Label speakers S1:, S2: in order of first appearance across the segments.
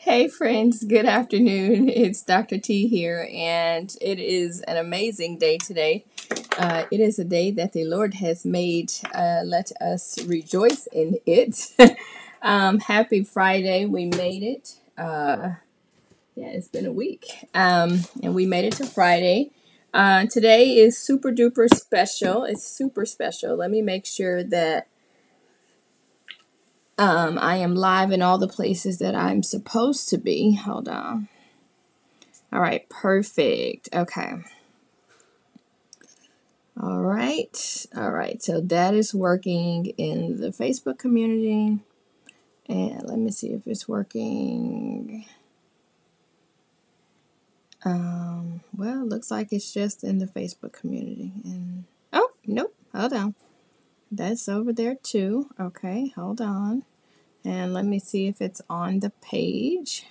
S1: Hey friends, good afternoon. It's Dr. T here, and it is an amazing day today. It is a day that the Lord has made. Let us rejoice in it. Happy Friday. We made it. Yeah, it's been a week. And we made it to Friday. Today is super duper special. It's super special. Let me make sure that I am live in all the places that I'm supposed to be. Hold on. All right, perfect. Okay. All right. All right. So that is working in the Facebook community. And let me see if it's working. Well, it looks like it's just in the Facebook community. And oh, nope. Hold on. That's over there too. Okay, hold on. And let me see if it's on the page.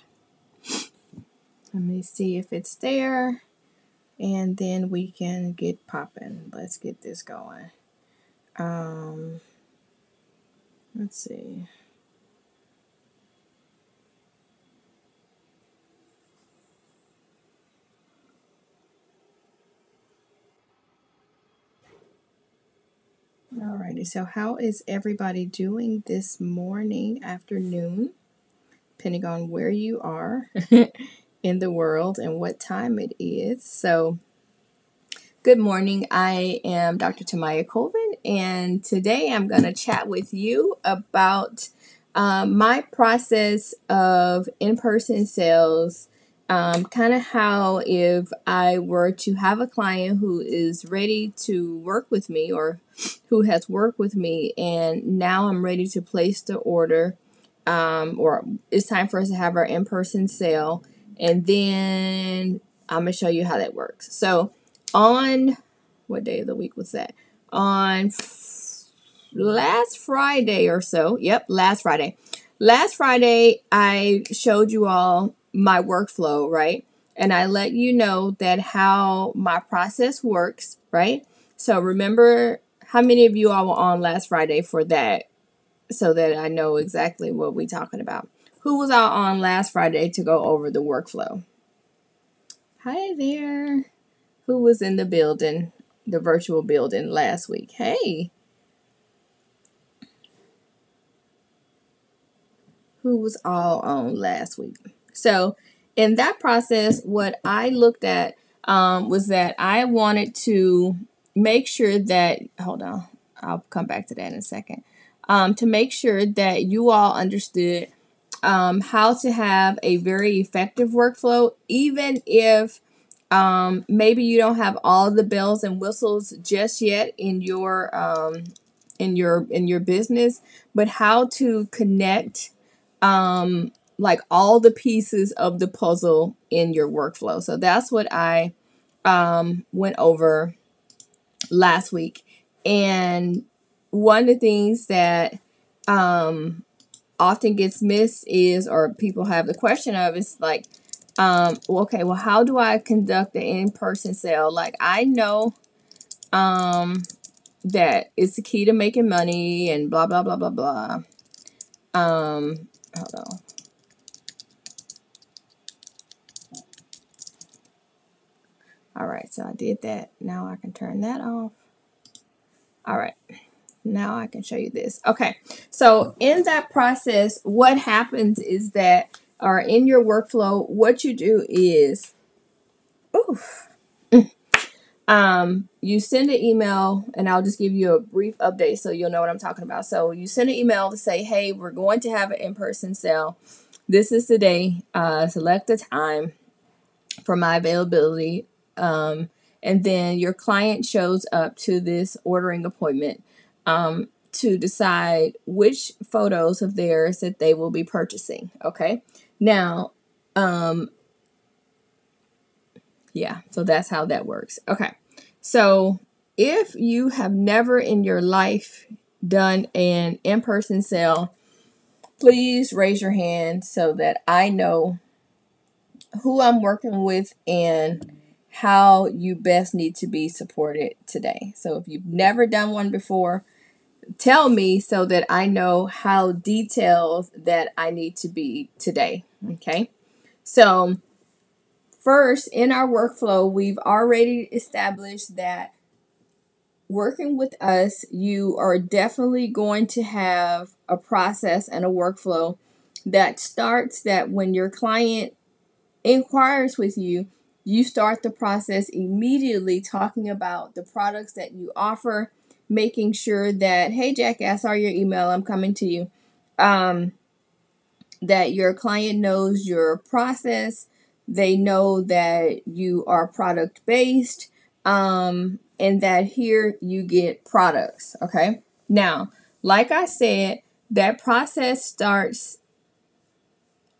S1: Let me see if it's there. And then we can get popping. Let's get this going. Let's see. Alrighty, so how is everybody doing this morning, afternoon, depending on where you are in the world and what time it is? So, good morning. I am Dr. Tamaya Colvin, and today I'm going to chat with you about my process of in-person sales. Kind of how if I were to have a client who is ready to work with me or who has worked with me, and now I'm ready to place the order, or it's time for us to have our in-person sale, and then I'm going to show you how that works. So, on what day of the week was that? On last Friday or so. Yep, last Friday. Last Friday, I showed you all my workflow, right? And I let you know that how my process works, right? So remember how many of you all were on last Friday for that so that I know exactly what we're talking about. Who was out on last Friday to go over the workflow? Hi there. Who was in the building, the virtual building last week? Hey, who was all on last week? So, in that process, what I looked at was that I wanted to make sure that, hold on, I'll come back to that in a second, to make sure that you all understood how to have a very effective workflow, even if maybe you don't have all the bells and whistles just yet in your business, but how to connect like all the pieces of the puzzle in your workflow. So that's what I went over last week. And one of the things that often gets missed is, or people have the question of, is like, okay, well, how do I conduct an in-person sale? Like, I know that it's the key to making money and blah, blah, blah, blah, blah. Hold on. All right, so I did that. Now I can turn that off. All right, now I can show you this. Okay, so in that process, what happens is that, or in your workflow, what you do is, you send an email, and I'll just give you a brief update so you'll know what I'm talking about. So you send an email to say, hey, we're going to have an in-person sale. This is the day. Select a time for my availability. And then your client shows up to this ordering appointment to decide which photos of theirs that they will be purchasing. Okay. Now, yeah, so that's how that works. Okay. So if you have never in your life done an in-person sale, please raise your hand so that I know who I'm working with and how you best need to be supported today. So if you've never done one before, tell me so that I know how detailed that I need to be today. Okay. So first, in our workflow, we've already established that working with us, you are definitely going to have a process and a workflow that starts that when your client inquires with you, you start the process immediately talking about the products that you offer, making sure that, hey, Jackie, I saw your email, I'm coming to you. That your client knows your process, they know that you are product based, and that here you get products. Okay. Now, like I said, that process starts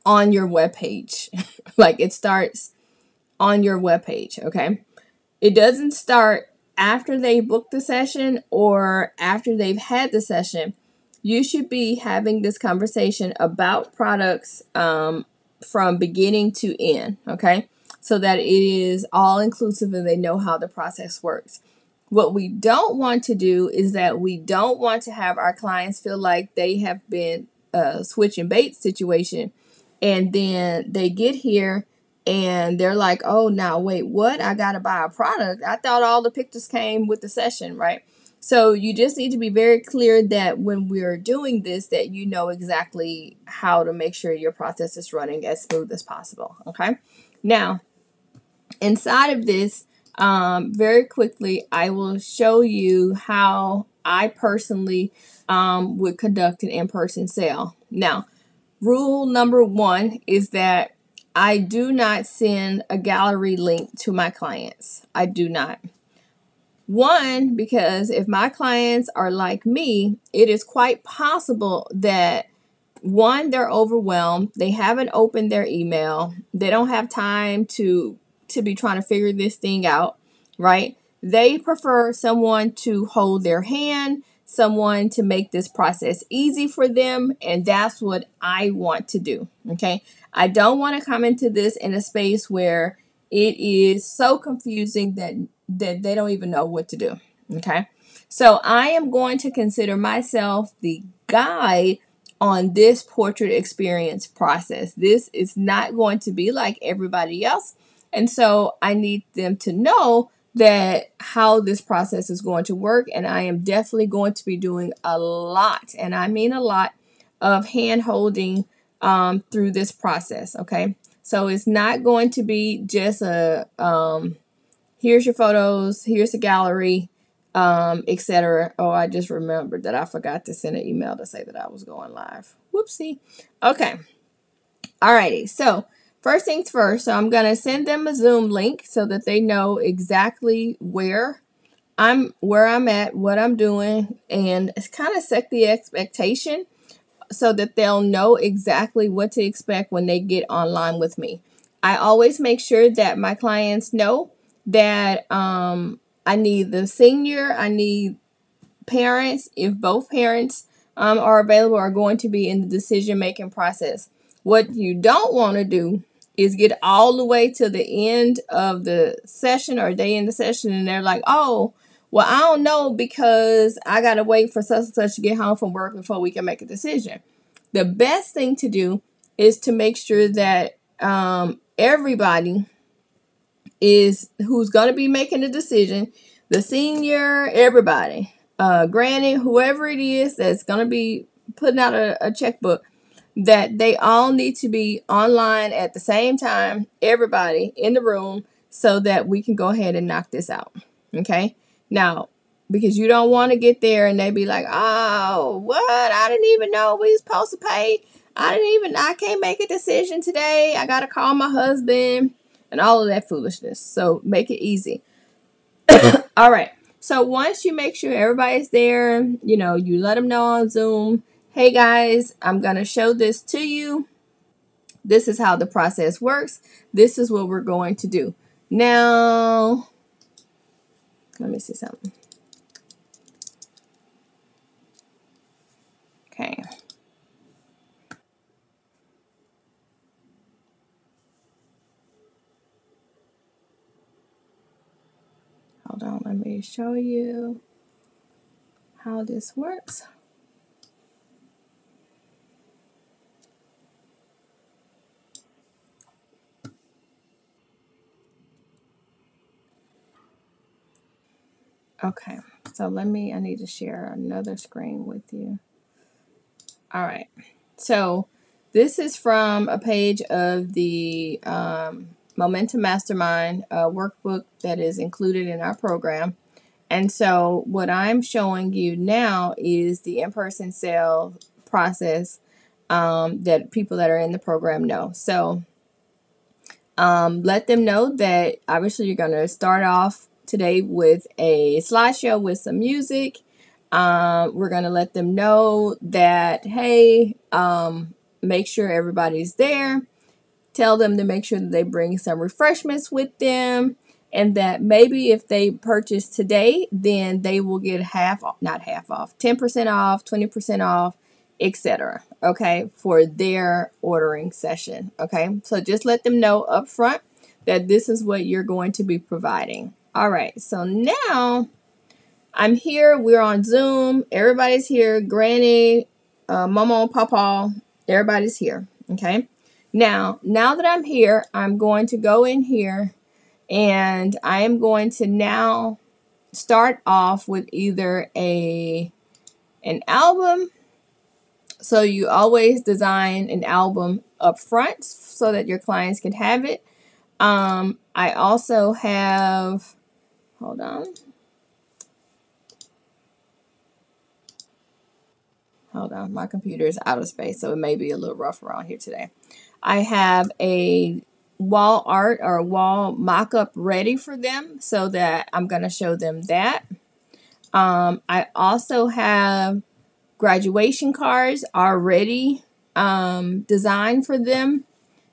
S1: on your webpage. Like it starts on your webpage. Okay. It doesn't start after they book the session or after they've had the session. You should be having this conversation about products from beginning to end, okay? So that it is all inclusive and they know how the process works. What we don't want to do is that we don't want to have our clients feel like they have been switch and bait situation, and then they get here and they're like, oh, now wait, what? I got to buy a product. I thought all the pictures came with the session, right? So you just need to be very clear that when we're doing this, that you know exactly how to make sure your process is running as smooth as possible. Okay. Now, inside of this, very quickly, I will show you how I personally would conduct an in-person sale. Now, rule number one is that I do not send a gallery link to my clients. I do not. One, because if my clients are like me, it is quite possible that one, they're overwhelmed, they haven't opened their email, they don't have time to be trying to figure this thing out, right? They prefer someone to hold their hand, someone to make this process easy for them, and that's what I want to do. Okay? I don't want to come into this in a space where it is so confusing that they don't even know what to do. Okay? So I am going to consider myself the guide on this portrait experience process. This is not going to be like everybody else. And so I need them to know that how this process is going to work. And I am definitely going to be doing a lot, and I mean a lot, of hand holding through this process. Okay. So it's not going to be just a here's your photos, here's the gallery, etc. Oh, I just remembered that I forgot to send an email to say that I was going live. Whoopsie. Okay. Alrighty. So first things first. So I'm going to send them a Zoom link so that they know exactly where I'm at, what I'm doing, and it's kind of set the expectation so that they'll know exactly what to expect when they get online with me. I always make sure that my clients know that I need the senior, I need parents, if both parents are available, are going to be in the decision making process. What you don't want to do is get all the way to the end of the session or day in the session and they're like, oh, well, I don't know because I got to wait for such and such to get home from work before we can make a decision. The best thing to do is to make sure that everybody is who's going to be making the decision, the senior, everybody, granny, whoever it is that's going to be putting out a checkbook, that they all need to be online at the same time, everybody in the room, so that we can go ahead and knock this out. Okay. Now, because you don't want to get there and they be like, oh, what? I didn't even know we was supposed to pay. I can't make a decision today. I got to call my husband and all of that foolishness. So make it easy. All right. So once you make sure everybody's there, you let them know on Zoom, hey guys, I'm going to show this to you. This is how the process works. This is what we're going to do. Now, let me see something. Okay. Hold on. Let me show you how this works. Okay, so I need to share another screen with you. All right, so this is from a page of the Momentum Mastermind workbook that is included in our program. And so what I'm showing you now is the in-person sale process that people that are in the program know. So let them know that obviously you're going to start off today with a slideshow with some music. We're going to let them know that, hey, make sure everybody's there. Tell them to make sure that they bring some refreshments with them, and that maybe if they purchase today, then they will get 10% off, 20% off, etc. Okay, for their ordering session. Okay, so just let them know up front that this is what you're going to be providing. All right, so now I'm here. We're on Zoom. Everybody's here. Granny, Mama, Papa, everybody's here. Okay. Now that I'm here, I'm going to go in here and I am going to now start off with either an album. So you always design an album up front so that your clients can have it. I also have, hold on. My computer is out of space, so it may be a little rough around here today. I have a wall art or a wall mock-up ready for them so that I'm going to show them that. I also have graduation cards already designed for them.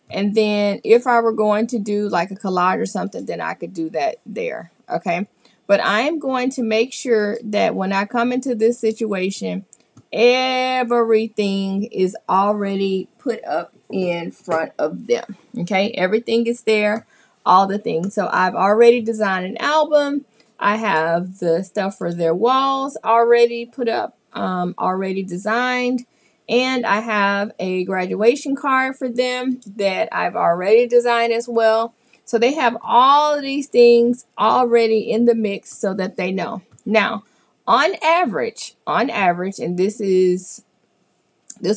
S1: And then if I were going to do like a collage or something, then I could do that there. Okay. But I am going to make sure that when I come into this situation, everything is already put up in front of them. Okay. Everything is there, all the things. So I've already designed an album. I have the stuff for their walls already put up, already designed. And I have a graduation card for them that I've already designed as well. So they have all of these things already in the mix so that they know. Now, on average, and this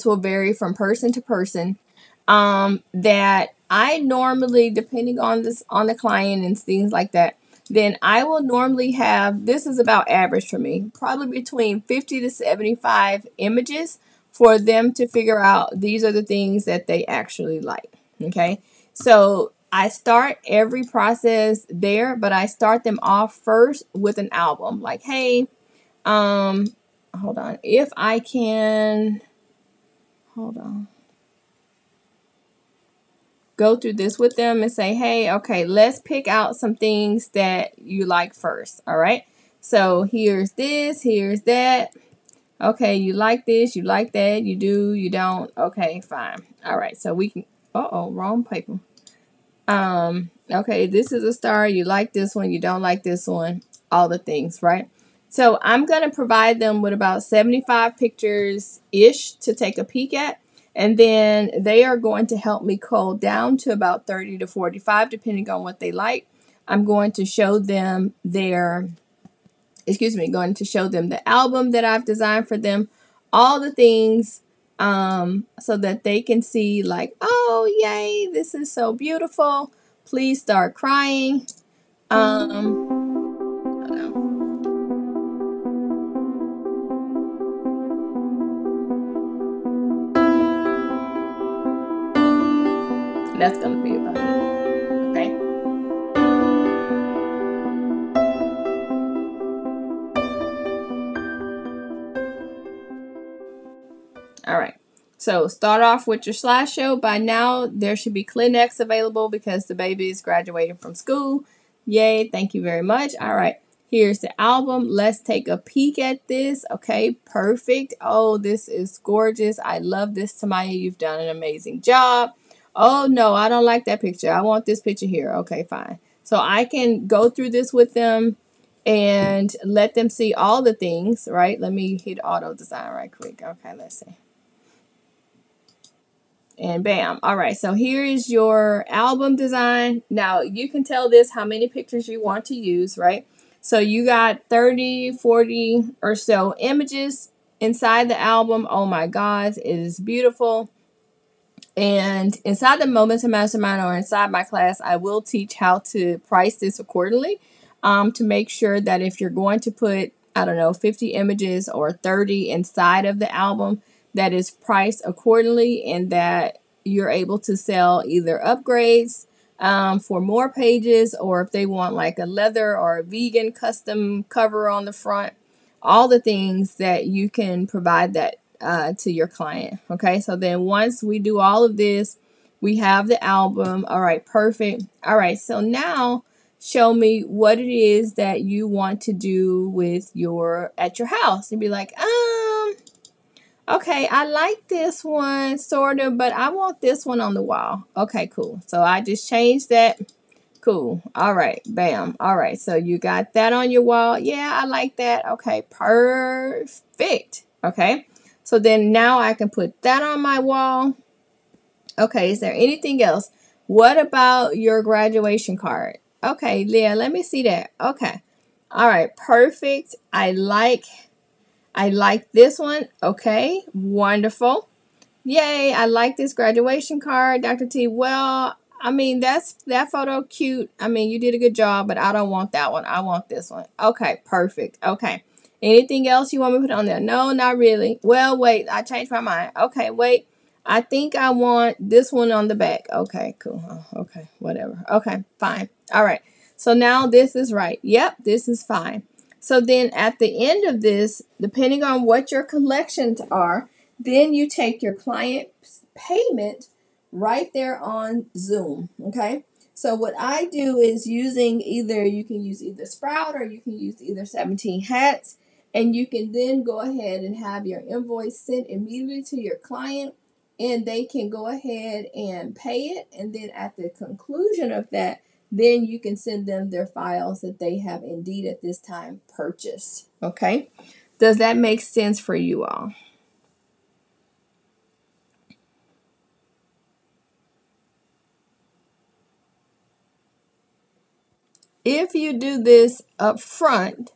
S1: will vary from person to person, that I normally, depending on the client and things like that, then I will normally have, this is about average for me, probably between 50 to 75 images for them to figure out these are the things that they actually like. Okay. So I start every process there, but I start them off first with an album. Like, hey, hold on. If I can, hold on. Go through this with them and say, hey, okay, let's pick out some things that you like first. All right. So here's this, here's that. Okay, you like this, you like that, you do, you don't. Okay, fine. All right, so we can, wrong paper. Okay, this is a star. You like this one, you don't like this one, all the things, right? So I'm going to provide them with about 75 pictures-ish to take a peek at. And then they are going to help me cull down to about 30 to 45, depending on what they like. I'm going to show them going to show them the album that I've designed for them, all the things, so that they can see like, oh, yay, this is so beautiful. Please start crying. That's going to be about it. Okay. All right. So start off with your slideshow. By now, there should be Kleenex available because the baby is graduating from school. Yay. Thank you very much. All right. Here's the album. Let's take a peek at this. Okay. Perfect. Oh, this is gorgeous. I love this, Tamaya. You've done an amazing job. Oh, no, I don't like that picture. I want this picture here. Okay, fine. So I can go through this with them and let them see all the things, right? Let me hit auto design right quick. Okay, let's see. And bam. All right, so here is your album design. Now you can tell this how many pictures you want to use, right? So you got 30, 40 or so images inside the album. Oh my God, it is beautiful. And inside the Momentum Mastermind or inside my class, I will teach how to price this accordingly, to make sure that if you're going to put, I don't know, 50 images or 30 inside of the album, that is priced accordingly and that you're able to sell either upgrades for more pages, or if they want like a leather or a vegan custom cover on the front, all the things that you can provide that to your client. Okay, so then once we do all of this, we have the album. All right, perfect. All right, so now show me what it is that you want to do with your at your house. And be like, okay, I like this one sort of, but I want this one on the wall. Okay, cool. So I just changed that. Cool. All right. Bam. All right. So you got that on your wall. Yeah, I like that. Okay. Perfect. Okay. So then now I can put that on my wall. Okay. Is there anything else? What about your graduation card? Okay, Leah, let me see that. Okay. All right. Perfect. I like this one. Okay. Wonderful. Yay, I like this graduation card, Dr. T. Well, I mean, that photo cute. I mean, you did a good job, but I don't want that one. I want this one. Okay, perfect. Okay. Anything else you want me to put on there? No, not really. Well, wait, I changed my mind. Okay, wait. I think I want this one on the back. Okay, cool. Oh, okay, whatever. Okay, fine. All right. So now this is right. Yep, this is fine. So then at the end of this, depending on what your collections are, then you take your client's payment right there on Zoom. Okay. So what I do is using you can use either Sprout or you can use either 17 Hats, and you can then go ahead and have your invoice sent immediately to your client, and they can go ahead and pay it. And then at the conclusion of that, then you can send them their files that they have indeed at this time purchased. Okay. Does that make sense for you all? If you do this up front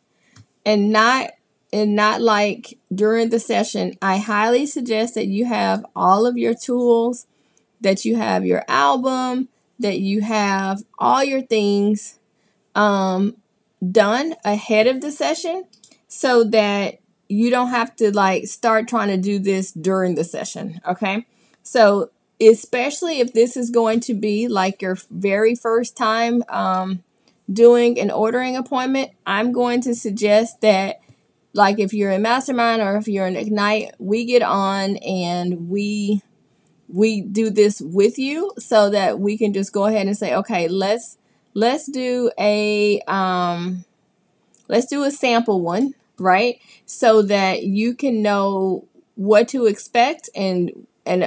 S1: and not like during the session, I highly suggest that you have all of your tools, that you have your album, that you have all your things done ahead of the session, so that you don't have to like start trying to do this during the session. Okay. So especially if this is going to be like your very first time doing an ordering appointment, I'm going to suggest that, like, if you're in Mastermind or if you're in Ignite, we get on and we do this with you, so that we can just go ahead and say, okay, let's do a sample one, right? So that you can know what to expect, and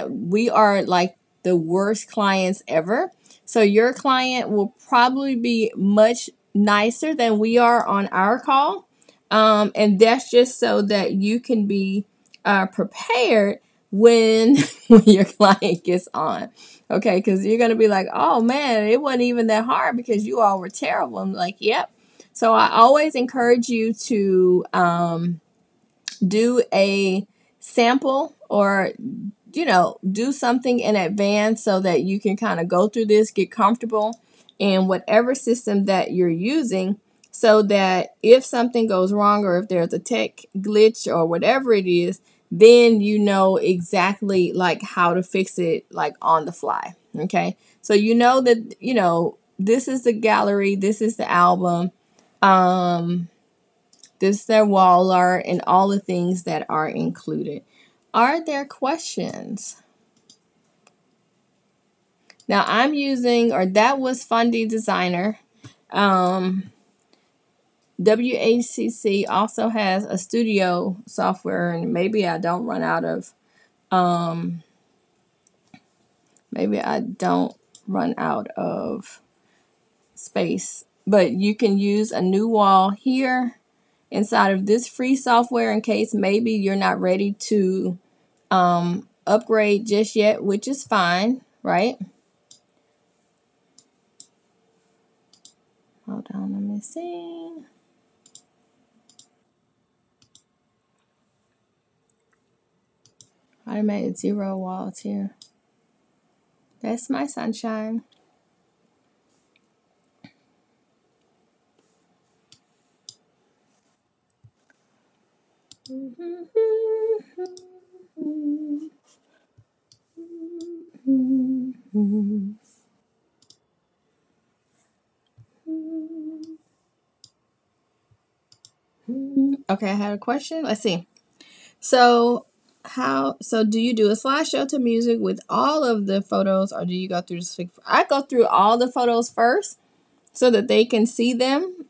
S1: we are like the worst clients ever. So your client will probably be much nicer than we are on our call. And that's just so that you can be prepared when when your client gets on. Okay, because you're going to be like, oh man, it wasn't even that hard because you all were terrible. I'm like, yep. So I always encourage you to do a sample, or do something in advance so that you can kind of go through this, get comfortable in whatever system that you're using, so that if something goes wrong or if there's a tech glitch or whatever it is, then you know exactly like how to fix it like on the fly. Okay. So that this is the gallery, this is the album, this is their wall art, and all the things that are included. Are there questions? Now I'm using, or that was Fundy Designer. WACC also has a studio software, and maybe I don't run out of space, but you can use a new wall here inside of this free software in case maybe you're not ready to upgrade just yet, which is fine, right? Hold on, let me see. I made 0 walls here. That's my sunshine. Okay, I had a question. Let's see. So do you do a slideshow to music with all of the photos, or do you go through the I go through all the photos first so that they can see them.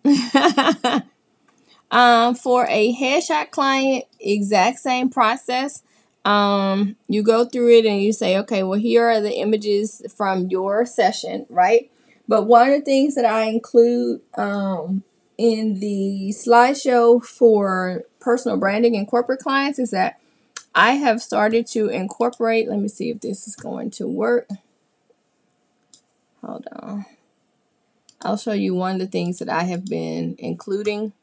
S1: For a headshot client, exact same process. You go through it and you say, okay, well, here are the images from your session, right? But one of the things that I include in the slideshow for personal branding and corporate clients is that I have started to incorporate, let me see if this is going to work. Hold on. I'll show you one of the things that I have been including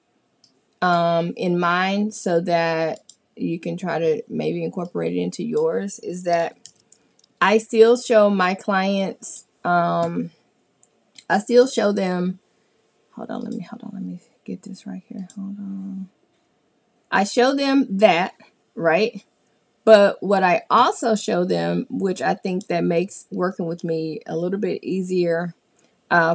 S1: in mine so that you can try to maybe incorporate it into yours, is that I still show my clients, I still show them, hold on, let me get this right here. Hold on. I show them that, right? But what I also show them, which I think that makes working with me a little bit easier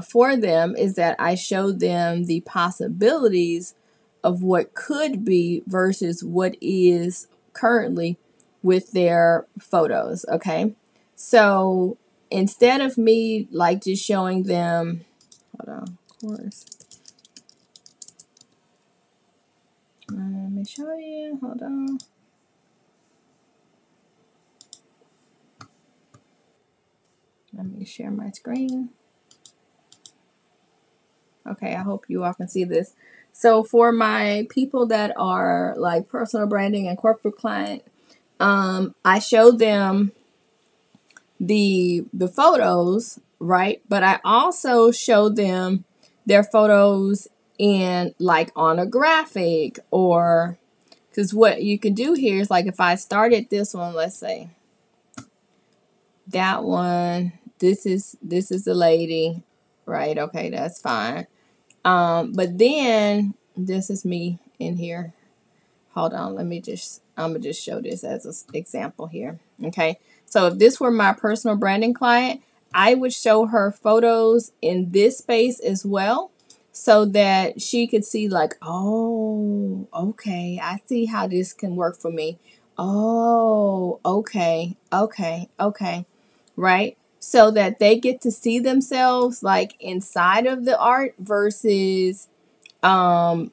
S1: for them, is that I show them the possibilities of what could be versus what is currently with their photos. Okay. So instead of me like just showing them, hold on, of course. Let me show you, hold on. Let me share my screen. Okay, I hope you all can see this. So for my people that are like personal branding and corporate client, I show them the photos, right? But I also show them their photos in like on a graphic, or because what you can do here is like if I started this one, let's say that one, this is the lady, right? Okay, that's fine. But then this is me in here. Hold on, I'm gonna just show this as an example here. Okay, so if this were my personal branding client, I would show her photos in this space as well so that she could see like, oh, okay, I see how this can work for me. Oh, okay, right? So that they get to see themselves like inside of the art versus them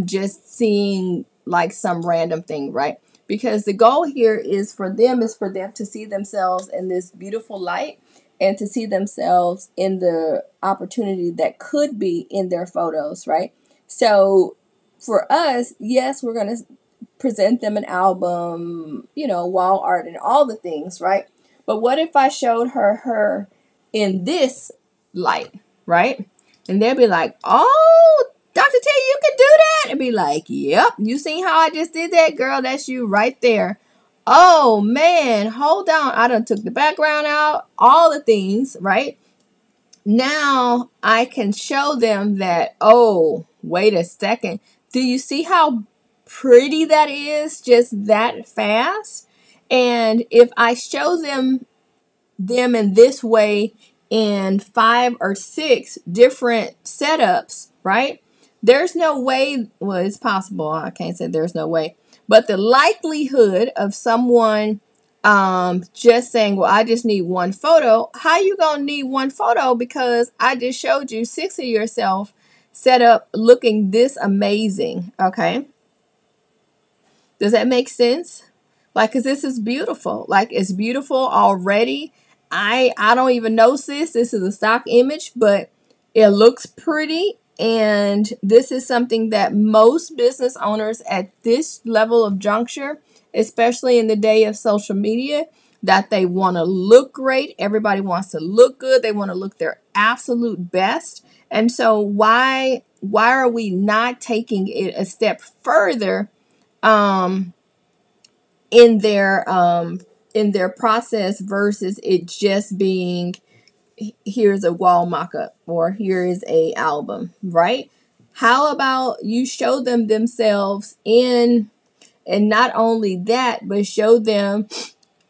S1: just seeing like some random thing, right? Because the goal here is for them to see themselves in this beautiful light and to see themselves in the opportunity that could be in their photos, right? So for us, yes, we're going to present them an album, wall art and all the things, right? But what if I showed her in this light, right? And they'll be like, oh, Dr. T, you can do that? And be like, yep, you seen how I just did that? Girl, that's you right there. Oh, man, hold on. I done took the background out, all the things, right? Now I can show them that, oh, wait a second. Do you see how pretty that is just that fast? And if I show them in this way in 5 or 6 different setups, right? There's no way, well, it's possible. I can't say there's no way. But the likelihood of someone just saying, well, I just need one photo. How you going to need one photo? Because I just showed you 6 of yourself set up looking this amazing. Okay. Does that make sense? Like, because this is beautiful. Like, it's beautiful already. I don't even know, sis. This is a stock image, but it looks pretty. And this is something that most business owners at this level of juncture, especially in the day of social media, that they want to look great. Everybody wants to look good. They want to look their absolute best. And so why are we not taking it a step further um, in their process versus it just being, here's a wall mock-up or here is a album, right? How about you show them themselves in, and not only that, but show them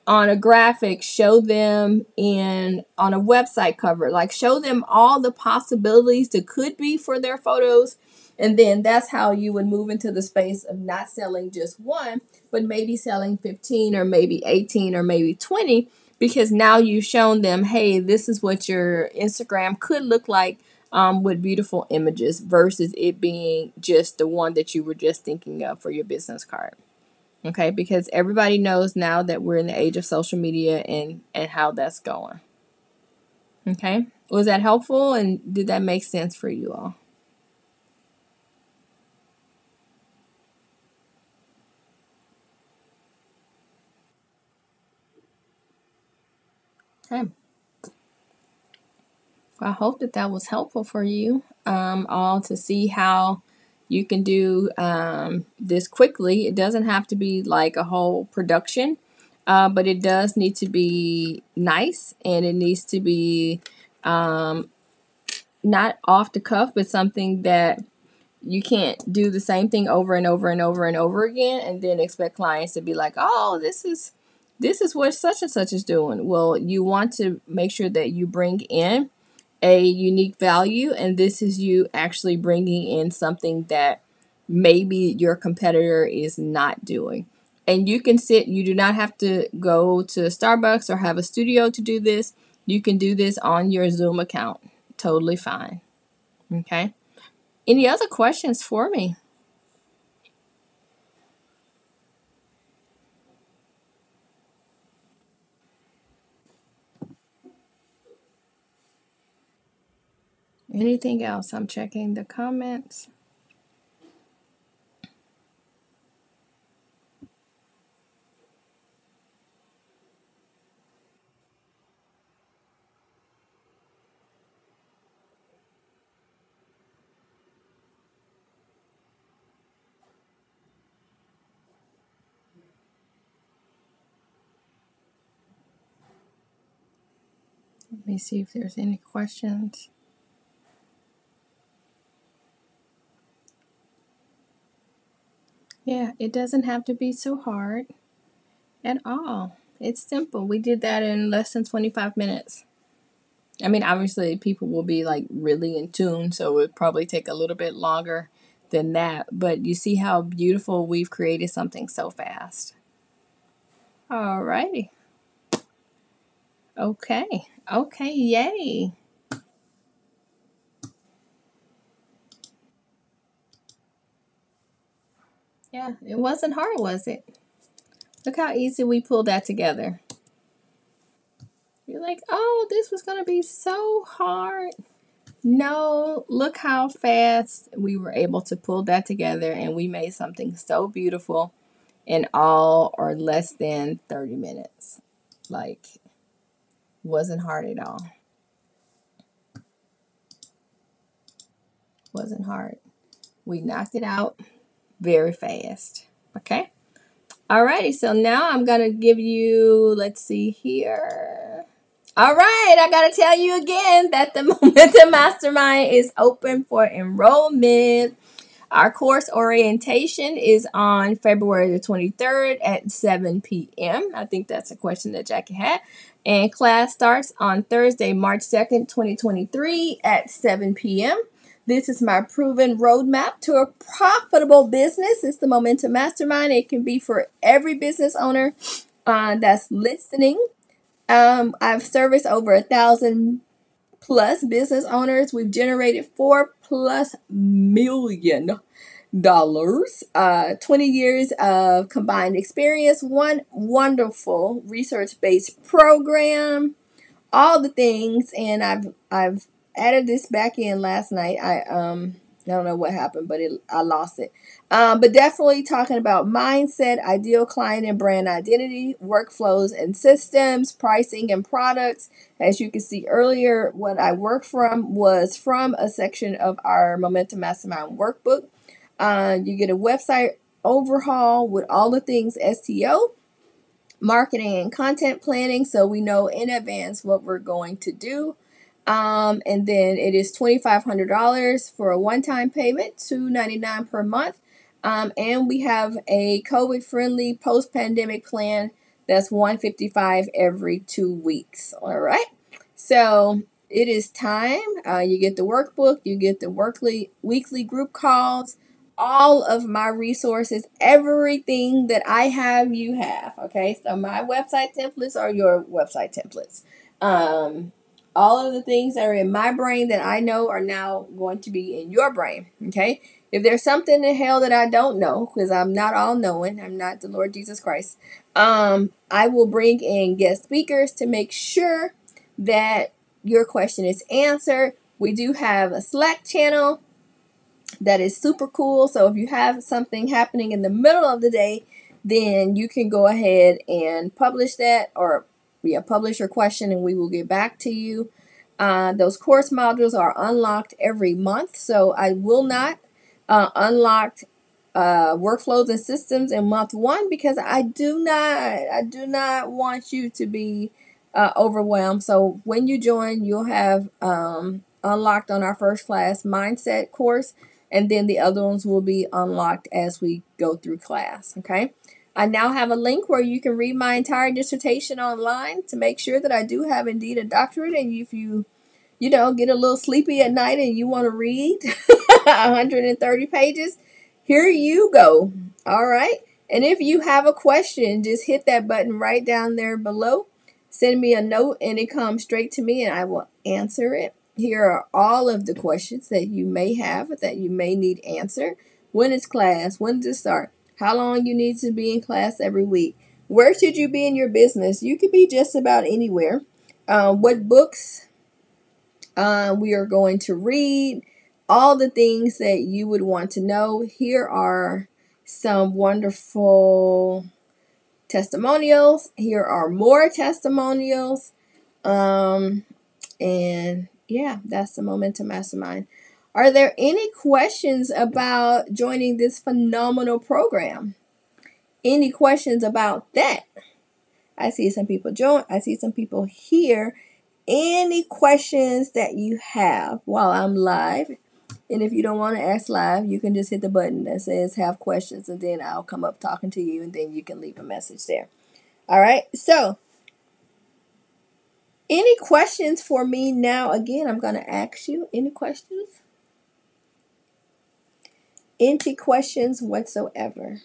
S1: on a graphic, show them in on a website cover, like show them all the possibilities that could be for their photos. And then that's how you would move into the space of not selling just one, but maybe selling 15 or maybe 18 or maybe 20, because now you've shown them, hey, this is what your Instagram could look like with beautiful images versus it being just the one that you were just thinking of for your business card. Okay, because everybody knows now that we're in the age of social media and how that's going. Okay, was that helpful and did that make sense for you all? Okay, well, I hope that that was helpful for you all to see how you can do this quickly. It doesn't have to be like a whole production, but it does need to be nice and it needs to be not off the cuff, but something that you can't do the same thing over and over and over and over again and then expect clients to be like, oh, this is what such and such is doing. Well, you want to make sure that you bring in a unique value, and this is you actually bringing in something that maybe your competitor is not doing. And you can you do not have to go to Starbucks or have a studio to do this. You can do this on your Zoom account. Totally fine. Okay. Any other questions for me? Anything else? I'm checking the comments. Let me see if there's any questions. Yeah, it doesn't have to be so hard at all. It's simple. We did that in less than 25 minutes. I mean, obviously, people will be like really in tune, so it would probably take a little bit longer than that. But you see how beautiful we've created something so fast. Alrighty. Okay. Okay. Yay. Yeah, it wasn't hard, was it? Look how easy we pulled that together. You're like, oh, this was going to be so hard. No, look how fast we were able to pull that together and we made something so beautiful in all or less than 30 minutes. Like, wasn't hard at all. Wasn't hard. We knocked it out very fast. Okay. Alrighty, so now I'm going to give you, let's see here. All right, I got to tell you again that the Momentum Mastermind is open for enrollment. Our course orientation is on February the 23rd at 7 p.m. I think that's a question that Jackie had. And class starts on Thursday, March 2nd, 2023 at 7 p.m. This is my proven roadmap to a profitable business. It's the Momentum Mastermind. It can be for every business owner that's listening. I've serviced over 1,000 plus business owners. We've generated $4+ million. 20 years of combined experience, one wonderful research-based program, all the things, and I've added this back in last night. I don't know what happened, but I lost it. But definitely talking about mindset, ideal client and brand identity, workflows and systems, pricing and products. As you can see earlier, what I worked from was from a section of our Momentum Mastermind workbook. You get a website overhaul with all the things SEO, marketing and content planning, so we know in advance what we're going to do. And then it is $2,500 for a one-time payment, $299 per month. And we have a COVID-friendly post-pandemic plan that's $155 every 2 weeks. All right. So it is time. You get the workbook, you get the weekly group calls, all of my resources, everything that I have, you have. Okay, so my website templates are your website templates. All of the things that are in my brain that I know are now going to be in your brain. Okay, if there's something in hell that I don't know, because I'm not all knowing, I'm not the Lord Jesus Christ, I will bring in guest speakers to make sure that your question is answered. We do have a Slack channel that is super cool. So if you have something happening in the middle of the day, then you can go ahead and publish that, or publish your question and we will get back to you. Those course modules are unlocked every month. So I will not unlock workflows and systems in month one, because I do not want you to be overwhelmed. So when you join, you'll have unlocked on our first class mindset course, and then the other ones will be unlocked as we go through class. Okay, I now have a link where you can read my entire dissertation online to make sure that I do have indeed a doctorate. And if you get a little sleepy at night and you want to read 130 pages, here you go. All right. And if you have a question, just hit that button right down there below. Send me a note and it comes straight to me and I will answer it. Here are all of the questions that you may have, that you may need answered. When is class? When does it start? How long you need to be in class every week? Where should you be in your business? You could be just about anywhere. What books we are going to read, all the things that you would want to know. Here are some wonderful testimonials. Here are more testimonials. And yeah, that's the Momentum Mastermind. Are there any questions about joining this phenomenal program? Any questions about that? I see some people join. I see some people here. Any questions that you have while I'm live? And if you don't want to ask live, you can just hit the button that says have questions, and then I'll come up talking to you, and then you can leave a message there. All right. So any questions for me now? Again, I'm going to ask you any questions? Any questions whatsoever?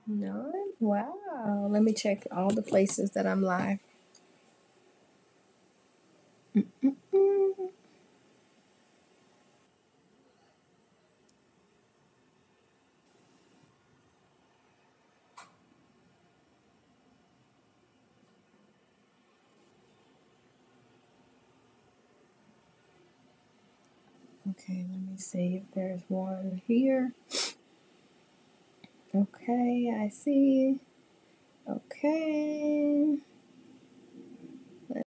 S1: None? Wow. Let me check all the places that I'm live. Mm-mm-mm. Okay, let me see if there's one here. Okay, I see. Okay.